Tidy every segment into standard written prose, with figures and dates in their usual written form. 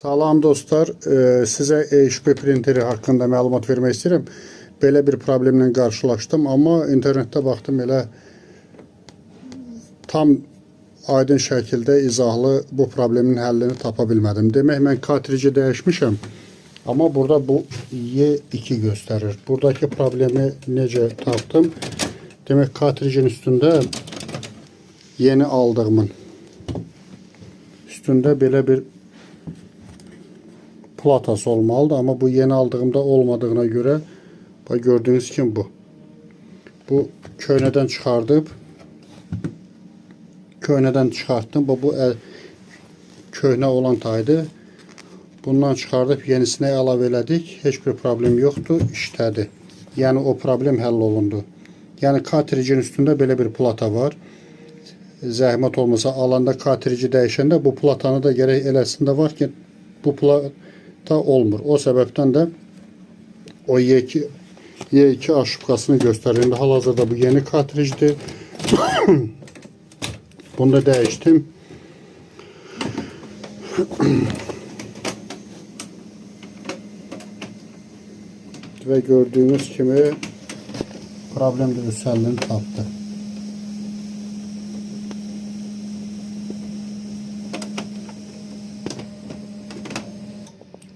Salam dostlar, sizə HP printeri haqqında məlumat vermək istəyirəm. Belə bir problemlə qarşılaşdım, amma internetdə baxdım, elə tam aydın şəkildə izahlı bu problemin həllini tapa bilmədim. Demək, mən kartrici dəyişmişəm, amma burada bu Y2 göstərir. Buradakı problemi necə tapdım? Demək, kartricin üstündə yeni aldığımın üstündə belə bir platası olmalıdır, amma bu yeni aldığımda olmadığına göre bak gördüğünüz kimi bu köynədən çıxartdım. Bu köhnə olan taydı. Bundan çıxardıb yenisine əlavə elədik. Heç bir problem yoxdur, işlədi. Yəni o problem həll olundu. Yəni kartricin üstündə belə bir plata var. Zəhmət olmasa alanda kartrici dəyişəndə bu platanı da gərək eləsində var ki, bu plata olmur. O səbəbdən də o Y2 aşıbqasını göstərir. İndi hal-hazırda bu yeni kartricdir. Bunu da dəyişdim. Və gördüğünüz kimi problem də öz həllini tapdı.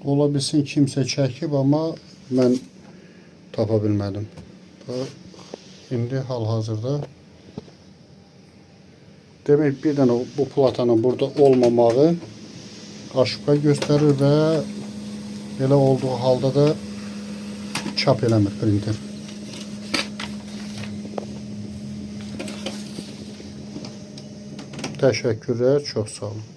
Ola bilsin kimsə çəkib, amma mən tapa bilmədim. İndi hal-hazırda demək bir dənə bu platanın burada olmamağı aşıbqa göstərir və belə olduğu halda da çap eləmir printer. Təşəkkürlər, çox sağ olun.